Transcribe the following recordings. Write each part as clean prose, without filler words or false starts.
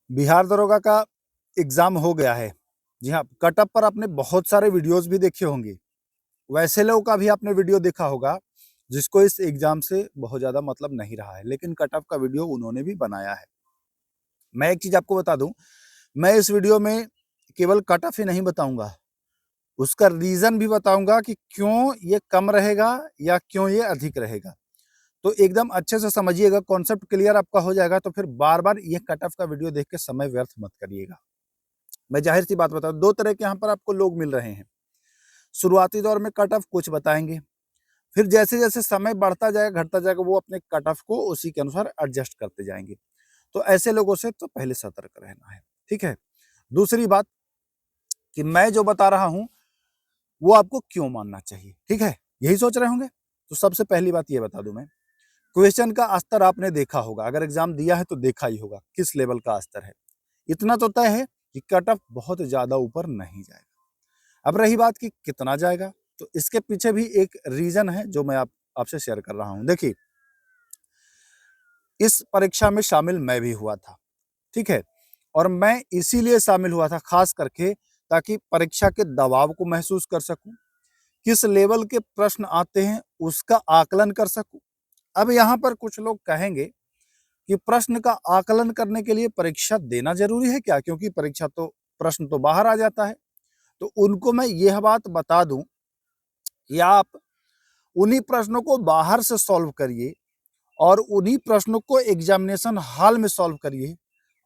बिहार दरोगा का एग्ज़ाम हो गया है। जी हाँ, कटअप पर आपने बहुत सारे वीडियोज़ भी देखे होंगे। वैसे लोगों का भी आपने वीडियो देखा होगा, जिसको इस एग्ज़ाम से बहुत ज़्यादा मतलब नहीं रहा है, लेकिन कटअप का वीडियो उन्होंने भी बनाया है। मैं एक चीज़ आपको बता दूँ, मैं इस वीडियो में केवल कटअप ही नहीं बताऊँगा, उसका रीज़न भी बताऊँगा कि क्यों ये कम रहेगा या क्यों ये अधिक रहेगा। तो एकदम अच्छे से समझिएगा, कॉन्सेप्ट क्लियर आपका हो जाएगा, तो फिर बार-बार ये कटअप का वीडियो देख के समय व्यर्थ मत करिएगा। मैं ज़ाहिर-सी बात बताऊँ, 2 तरह के यहाँ पर आपको लोग मिल रहे हैं। शुरुआती दौर में कट ऑफ कुछ बताएँगे, फिर जैसे-जैसे समय बढ़ता जाएगा, घटता जाएगा, वो अपने कट ऑफ को उसी के अनुसार एडजस्ट करते जाएँगे। तो ऐसे लोगों से तो पहले सतर्क रहना है, ठीक है? दूसरी बात कि मैं जो बता रहा हूँ, वो आपको क्यों मानना चाहिए, ठीक है? यही सोच रहे होंगे? तो सबसे पहली बात ये बता दूँ मैं, क्वेश्चन का स्तर आपने देखा होगा, अगर एग्ज़ाम दिया है तो देखा ही होगा, किस लेवल का स्तर है। इतना तो तय है कि कट ऑफ बहुत ज़्यादा ऊपर नहीं जाएगा। अब रही बात कि कितना जाएगा, तो इसके पीछे भी एक रीज़न है जो मैं आपसे शेयर कर रहा हूँ। देखिए, इस परीक्षा में शामिल मैं भी हुआ था, ठीक है? और मैं इसीलिए शामिल हुआ था ख़ास करके ताकि परीक्षा के दबाव को महसूस कर सकूँ, किस लेवल के प्रश्न आते हैं उसका आकलन कर सकूँ। अब यहाँ पर कुछ लोग कहेंगे कि प्रश्न का आकलन करने के लिए परीक्षा देना ज़रूरी है क्या? क्योंकि परीक्षा तो प्रश्न तो बाहर आ जाता है। तो उनको मैं यह बात बता दूँ कि आप उन्हीं प्रश्नों को बाहर से सॉल्व करिए और उन्हीं प्रश्नों को एग्जामिनेशन हॉल में सॉल्व करिए।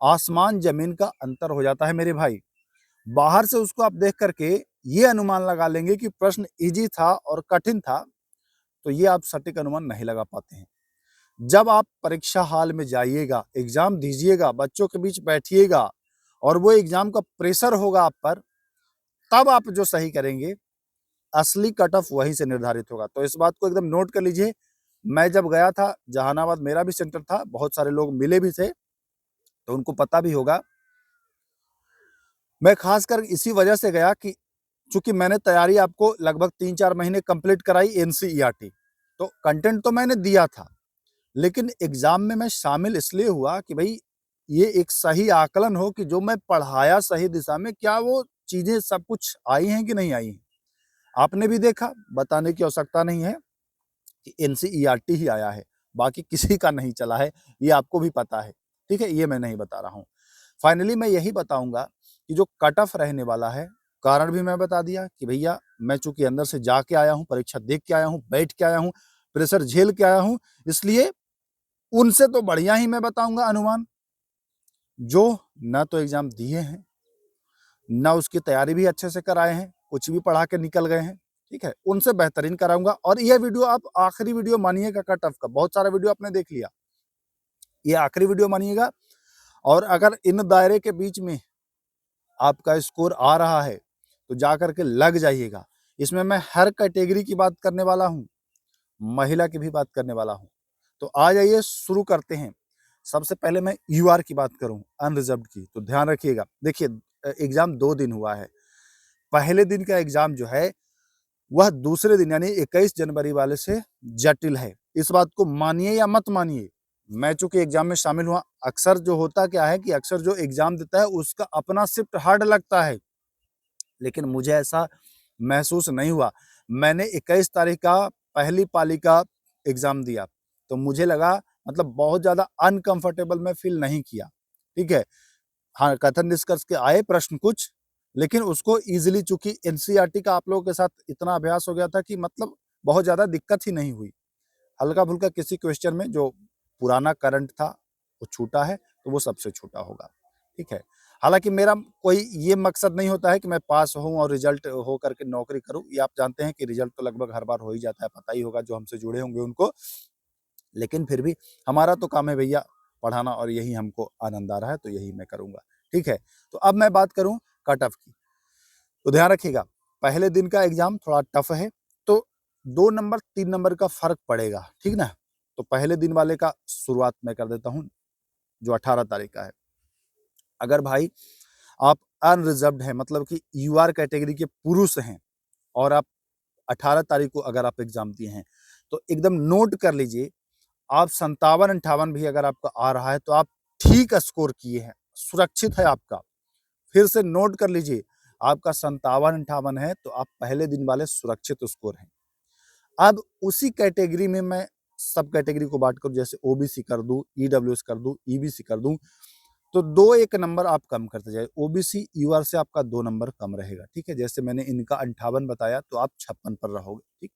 आसमान ज़मीन का अंतर हो जाता है मेरे भाई। बाहर से उसको आप देख कर के ये अनुमान लगा लेंगे कि प्रश्न ईज़ी था और कठिन था, तो ये आप सटीक अनुमान नहीं लगा पाते हैं। जब आप परीक्षा हॉल में जाइएगा, एग्ज़ाम दीजिएगा, बच्चों के बीच बैठिएगा और वो एग्ज़ाम का प्रेशर होगा आप पर, तब आप जो सही करेंगे, असली कट ऑफ वहीं से निर्धारित होगा। तो इस बात को एकदम नोट कर लीजिए। मैं जब गया था, जहानाबाद मेरा भी सेंटर था, बहुत सारे लोग मिले भी थे, तो उनको पता भी होगा। मैं खासकर इसी वजह से गया कि चूँकि मैंने तैयारी आपको लगभग 3-4 महीने कंप्लीट कराई एनसीईआरटी, तो कंटेंट तो मैंने दिया था, लेकिन एग्ज़ाम में मैं शामिल इसलिए हुआ कि भई ये एक सही आकलन हो कि जो मैं पढ़ाया सही दिशा में, क्या वो चीज़ें सब कुछ आई हैं कि नहीं आई हैं। आपने भी देखा, बताने की आवश्यकता नहीं है कि एनसीईआरटी ही आया है, बाकी किसी का नहीं चला है, ये आपको भी पता है, ठीक है? ये मैं नहीं बता रहा हूँ। फाइनली मैं यही बताऊँगा कि जो कट ऑफ रहने वाला है, कारण भी मैं बता दिया कि भैया मैं चूँकि अंदर से जाके आया हूँ, परीक्षा देख के आया हूँ, बैठ के आया हूँ, प्रेशर झेल के आया हूँ, इसलिए उनसे तो बढ़िया ही मैं बताऊँगा अनुमान, जो ना तो एग्ज़ाम दिए हैं, ना उसकी तैयारी भी अच्छे से कराए हैं, कुछ भी पढ़ा के निकल गए हैं, ठीक है? उनसे बेहतरीन कराऊँगा और ये वीडियो आप आखिरी वीडियो मानिएगा कट ऑफ का, बहुत सारा वीडियो आपने देख लिया। ये आखिरी वीडियो मानिएगा और अगर इन दायरे के बीच में आपका स्कोर आ रहा है, तो जा कर के लग जाइएगा। इसमें मैं हर कैटेगरी की बात करने वाला हूँ, महिला की भी बात करने वाला हूँ। तो आ जाइए शुरू करते हैं। सबसे पहले मैं यूआर की बात करूँ, अनरिज़र्व्ड की, तो ध्यान रखिएगा। देखिए एग्ज़ाम 2 दिन हुआ है। पहले दिन का एग्ज़ाम जो है, वह दूसरे दिन यानी 21 जनवरी वाले से जटिल है। इस बात को मानिए या मत मानिए, मैं चूँकि एग्ज़ाम में शामिल हुआ, अक्सर जो होता क्या है कि अक्सर जो एग्ज़ाम देता है उसका अपना शिफ्ट हार्ड लगता है, लेकिन मुझे ऐसा महसूस नहीं हुआ। मैंने 21 तारीख का पहली पाली का एग्ज़ाम दिया, तो मुझे लगा मतलब बहुत ज़्यादा अनकम्फ़र्टेबल मैं फ़ील नहीं किया, ठीक है? हाँ, कथन निष्कर्ष के आए प्रश्न कुछ, लेकिन उसको ईज़िली चूँकि एनसीईआरटी का आप लोगों के साथ इतना अभ्यास हो गया था कि मतलब बहुत ज़्यादा दिक्कत ही नहीं हुई। हल्का-फुल्का किसी क्वेश्चन में जो पुराना करंट था, वो छूटा है, तो वो सबसे छूटा होगा, ठीक है? हालाँकि मेरा कोई ये मकसद नहीं होता है कि मैं पास हूँ और रिज़ल्ट हो कर के नौकरी करूँ। ये आप जानते हैं कि रिज़ल्ट तो लगभग हर बार हो ही जाता है, पता ही होगा जो हमसे जुड़े होंगे उनको। लेकिन फिर भी हमारा तो काम है भैया पढ़ाना और यही हमको आनंद आ रहा है, तो यही मैं करूँगा, ठीक है? तो अब मैं बात करूँ कट ऑफ की, तो ध्यान रखिएगा, पहले दिन का एग्ज़ाम थोड़ा टफ है, तो 2 नंबर 3 नंबर का फ़र्क पड़ेगा, ठीक ना? तो पहले दिन वाले का शुरुआत मैं कर देता हूँ, जो 18 तारीख का है। अगर भाई आप अनरिज़र्व्ड हैं, मतलब कि यूआर कैटेगरी के पुरुष हैं और आप 18 तारीख को अगर आप एग्ज़ाम दिए हैं, तो एकदम नोट कर लीजिए, आप 57-58 भी अगर आपका आ रहा है, तो आप ठीक स्कोर किए हैं, सुरक्षित है आपका। फिर से नोट कर लीजिए, आपका 57-58 है तो आप पहले दिन वाले सुरक्षित स्कोर हैं। अब उसी कैटेगरी में मैं सब कैटेगरी को बांट कर, जैसे ओबीसी कर दूं, ईडब्ल्यूएस कर दूं, ईबीसी कर दूं, तो 2-1 नंबर आप कम करते जाए। ओबीसी यूआर से आपका 2 नंबर कम रहेगा, ठीक है। जैसे मैंने इनका 58 बताया तो आप 56 पर रहोगे, ठीक।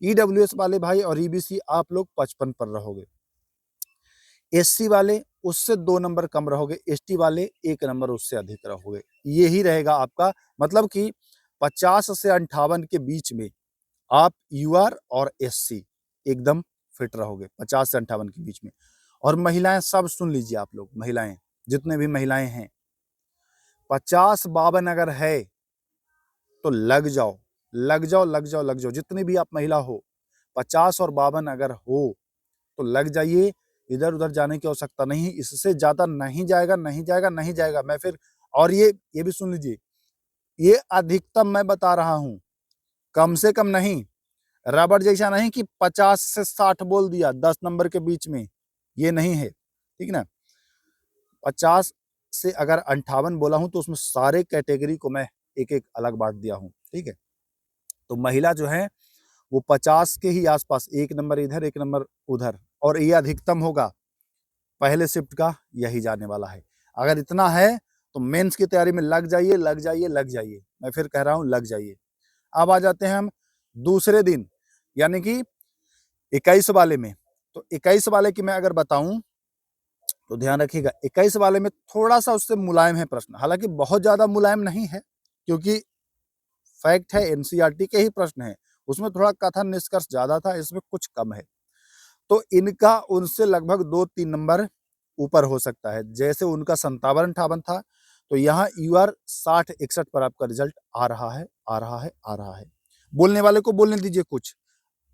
ईडब्ल्यूएस वाले भाई और ईबीसी आप लोग 55 पर रहोगे। एससी वाले उससे 2 नंबर कम रहोगे, एसटी वाले 1 नंबर उससे अधिक रहोगे। यही रहेगा आपका, मतलब कि 50 से 58 के बीच में आप यूआर और एससी एकदम फिट रहोगे, 50 से 58 के बीच में। और महिलाएं सब सुन लीजिए आप लोग, महिलाएं जितने भी महिलाएं हैं, 50-52 अगर है तो लग जाओ, लग जाओ, लग जाओ, लग जाओ। जितनी भी आप महिला हो, 50 और 52 अगर हो तो लग जाइए, इधर-उधर जाने की आवश्यकता नहीं, इससे ज़्यादा नहीं जाएगा, नहीं जाएगा, नहीं जाएगा। मैं फिर और ये भी सुन लीजिए, ये अधिकतम मैं बता रहा हूँ, कम से कम नहीं, रबड़ जैसा नहीं कि 50 से 60 बोल दिया 10 नंबर के बीच में, ये नहीं है, ठीक ना। 50 से अगर 58 बोला हूँ तो उसमें सारे कैटेगरी को मैं एक-एक अलग बाँट दिया हूँ, ठीक है। तो महिला जो है वो 50 के ही आसपास, 1 नंबर इधर, 1 नंबर उधर, और ये अधिकतम होगा, पहले शिफ्ट का यही जाने वाला है। अगर इतना है तो मेंस की तैयारी में लग जाइए, लग जाइए, लग जाइए। मैं फिर कह रहा हूँ लग जाइए। अब आ जाते हैं हम दूसरे दिन, यानी कि 21 वाले में। तो 21 वाले की मैं अगर बताऊं तो ध्यान रखिएगा, 21 वाले में थोड़ा-सा उससे मुलायम है प्रश्न, हालाँकि बहुत ज़्यादा मुलायम नहीं है, क्योंकि फैक्ट है एनसीईआरटी के ही प्रश्न हैं। उसमें थोड़ा कथन निष्कर्ष ज़्यादा था, इसमें कुछ कम है। तो इनका उनसे लगभग 2-3 नंबर ऊपर हो सकता है। जैसे उनका 57-58 था, तो यहाँ यूआर 60-61 पर आपका रिजल्ट आ रहा है, आ रहा है, आ रहा है। बोलने वाले को बोलने दीजिए कुछ।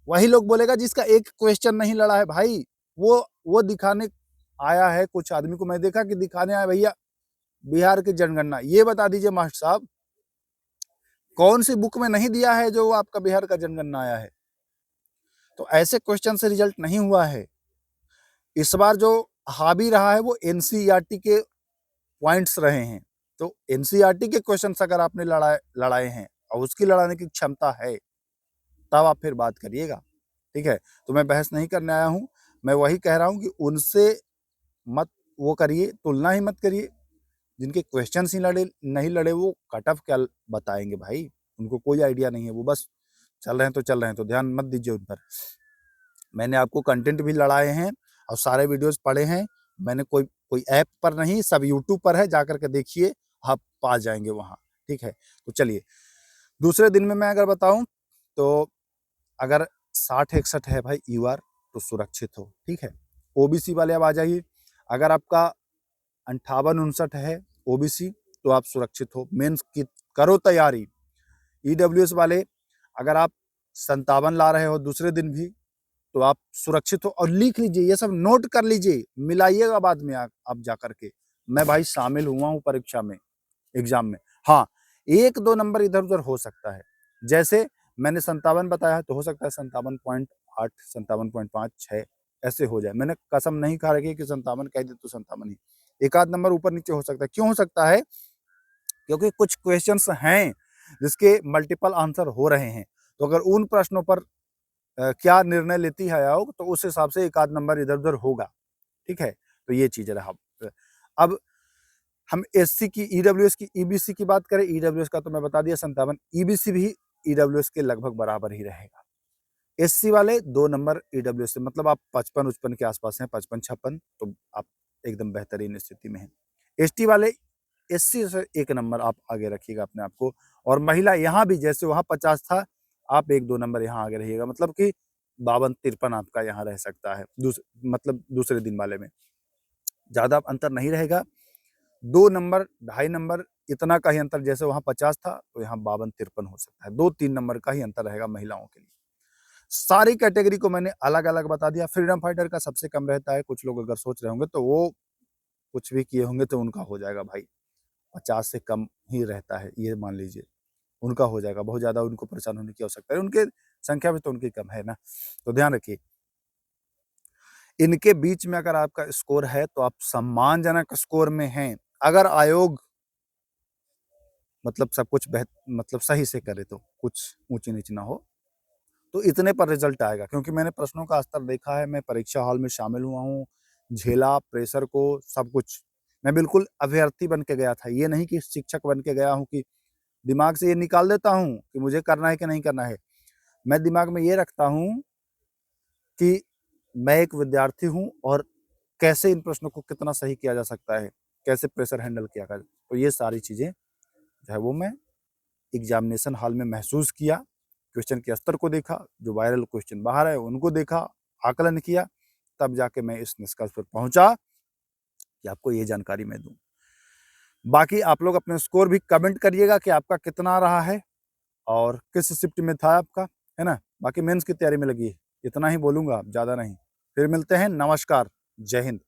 वही लोग बोलेगा जिसका एक क्वेश्चन नहीं लड़ा है भाई, वो दिखाने आया है। कुछ आदमी को मैं देखा कि दिखाने आया, भैया बिहार की जनगणना, ये बता दीजिए मास्टर साहब, कौन सी बुक में नहीं दिया है जो आपका बिहार का जनगणना आया है? तो ऐसे क्वेश्चन से रिजल्ट नहीं हुआ है। इस बार जो हावी रहा है वो एनसीईआरटी के पॉइंट्स रहे हैं। तो एनसीईआरटी के क्वेश्चंस अगर आपने लड़ाए हैं और उसकी लड़ाने की क्षमता है, तब आप फिर बात करिएगा, ठीक है। तो मैं बहस नहीं करने आया हूँ, मैं वही कह रहा हूँ कि उनसे मत वो करिए, तुलना ही मत करिए। जिनके क्वेश्चंस ही नहीं लड़े वो कट ऑफ क्या बताएंगे भाई, उनको कोई आइडिया नहीं है, वो बस चल रहे हैं तो चल रहे हैं, तो ध्यान मत दीजिए उन पर। मैंने आपको कंटेंट भी लड़ाए हैं और सारे वीडियोस पढ़े हैं। मैंने कोई कोई ऐप पर नहीं, सब यूट्यूब पर है, जाकर के देखिए, आप पा जाएंगे वहाँ, ठीक है। तो चलिए, दूसरे दिन में मैं अगर बताऊं तो अगर 60-61 है भाई यूआर तो सुरक्षित हो, ठीक है। ओबीसी वाले अब आ जाइए, अगर आपका 58-59 है ओबीसी तो आप सुरक्षित हो, मेंस की करो तैयारी। ईडब्ल्यूएस वाले अगर आप 57 ला रहे हो दूसरे दिन भी तो आप सुरक्षित हो। और लिख लीजिए, ये सब नोट कर लीजिए, मिलाइएगा बाद में आप जा करके। मैं भाई शामिल हुआ हूँ परीक्षा में, एग्जाम में। हाँ, 1-2 नंबर इधर-उधर हो सकता है। जैसे मैंने 57 बताया है तो हो सकता है 57.8, 57.5, 6 ऐसे हो जाए। मैंने कसम नहीं खा रखी कि 57 कह दी तो 57 ही। एक आध नंबर ऊपर-नीचे हो सकता है। क्यों हो सकता है? क्योंकि कुछ क्वेश्चंस हैं जिसके मल्टीपल आंसर हो रहे हैं। तो अगर उन प्रश्नों पर क्या निर्णय लेती है आयोग, तो उस हिसाब से एक आध नंबर इधर-उधर होगा, ठीक है? तो ये चीज़ रहा। अब हम एससी की, ईडब्ल्यूएस की, ईबीसी की बात करें, ईडब्ल्यूएस का तो मैं बता दिया 57, ईबीसी भी ईडब्ल्यूएस के लगभग बराबर ही रहेगा। एससी वाले 2 नंबर ईडब्ल्यूएस से, मतलब आप 55-55 के आसपास हैं, 55-56, तो आप एकदम बेहतरीन स्थिति में हैं। एसटी वाले एससी से 1 नंबर आप आगे रखिएगा अपने आप को। और महिला यहाँ भी जैसे वहाँ 50 था, आप 1-2 नंबर यहाँ आगे रहिएगा, मतलब कि 52-53 आपका यहाँ रह सकता है, मतलब दूसरे दिन वाले में। ज़्यादा अंतर नहीं रहेगा, 2 नंबर, ढाई नंबर इतना का ही अंतर, जैसे वहाँ 50 था तो यहाँ 52-53 हो सकता है। 2-3 नंबर का ही अंतर रहेगा महिलाओं के लिए। सारी कैटेगरी को मैंने अलग-अलग बता दिया। फ्रीडम फाइटर का सबसे कम रहता है, कुछ लोग अगर सोच रहे होंगे तो वो कुछ भी किए होंगे तो उनका हो जाएगा भाई, 50 से कम ही रहता है, ये मान लीजिए। उनका हो जाएगा, बहुत ज़्यादा उनको परेशान होने की आवश्यकता है, उनके संख्या भी तो उनकी कम है ना। तो ध्यान रखिए, इनके बीच में अगर आपका स्कोर है तो आप सम्मानजनक स्कोर में हैं। अगर आयोग मतलब सब कुछ मतलब सही से करे तो कुछ ऊंची नीच ना हो, तो इतने पर रिजल्ट आएगा। क्योंकि मैंने प्रश्नों का स्तर देखा है, मैं परीक्षा हॉल में शामिल हुआ हूँ, झेला प्रेशर को, सब कुछ। मैं बिल्कुल अभ्यर्थी बन के गया था, ये नहीं कि शिक्षक बन के गया हूँ कि दिमाग से ये निकाल देता हूँ कि मुझे करना है कि नहीं करना है। मैं दिमाग में ये रखता हूँ कि मैं एक विद्यार्थी हूँ और कैसे इन प्रश्नों को कितना सही किया जा सकता है, कैसे प्रेशर हैंडल किया जाए। तो ये सारी चीज़ें जो है वो मैं एग्जामिनेशन हॉल में महसूस किया, क्वेश्चन के स्तर को देखा, जो वायरल क्वेश्चन बाहर आए उनको देखा, आकलन किया, तब जाके मैं इस निष्कर्ष पर पहुंचा कि आपको ये जानकारी मैं दूं। बाकी आप लोग अपने स्कोर भी कमेंट करिएगा कि आपका कितना रहा है और किस शिफ्ट में था आपका, है ना। बाकी मेंस की तैयारी में लगी, इतना ही बोलूंगा, ज़्यादा नहीं। फिर मिलते हैं, नमस्कार, जय हिंद।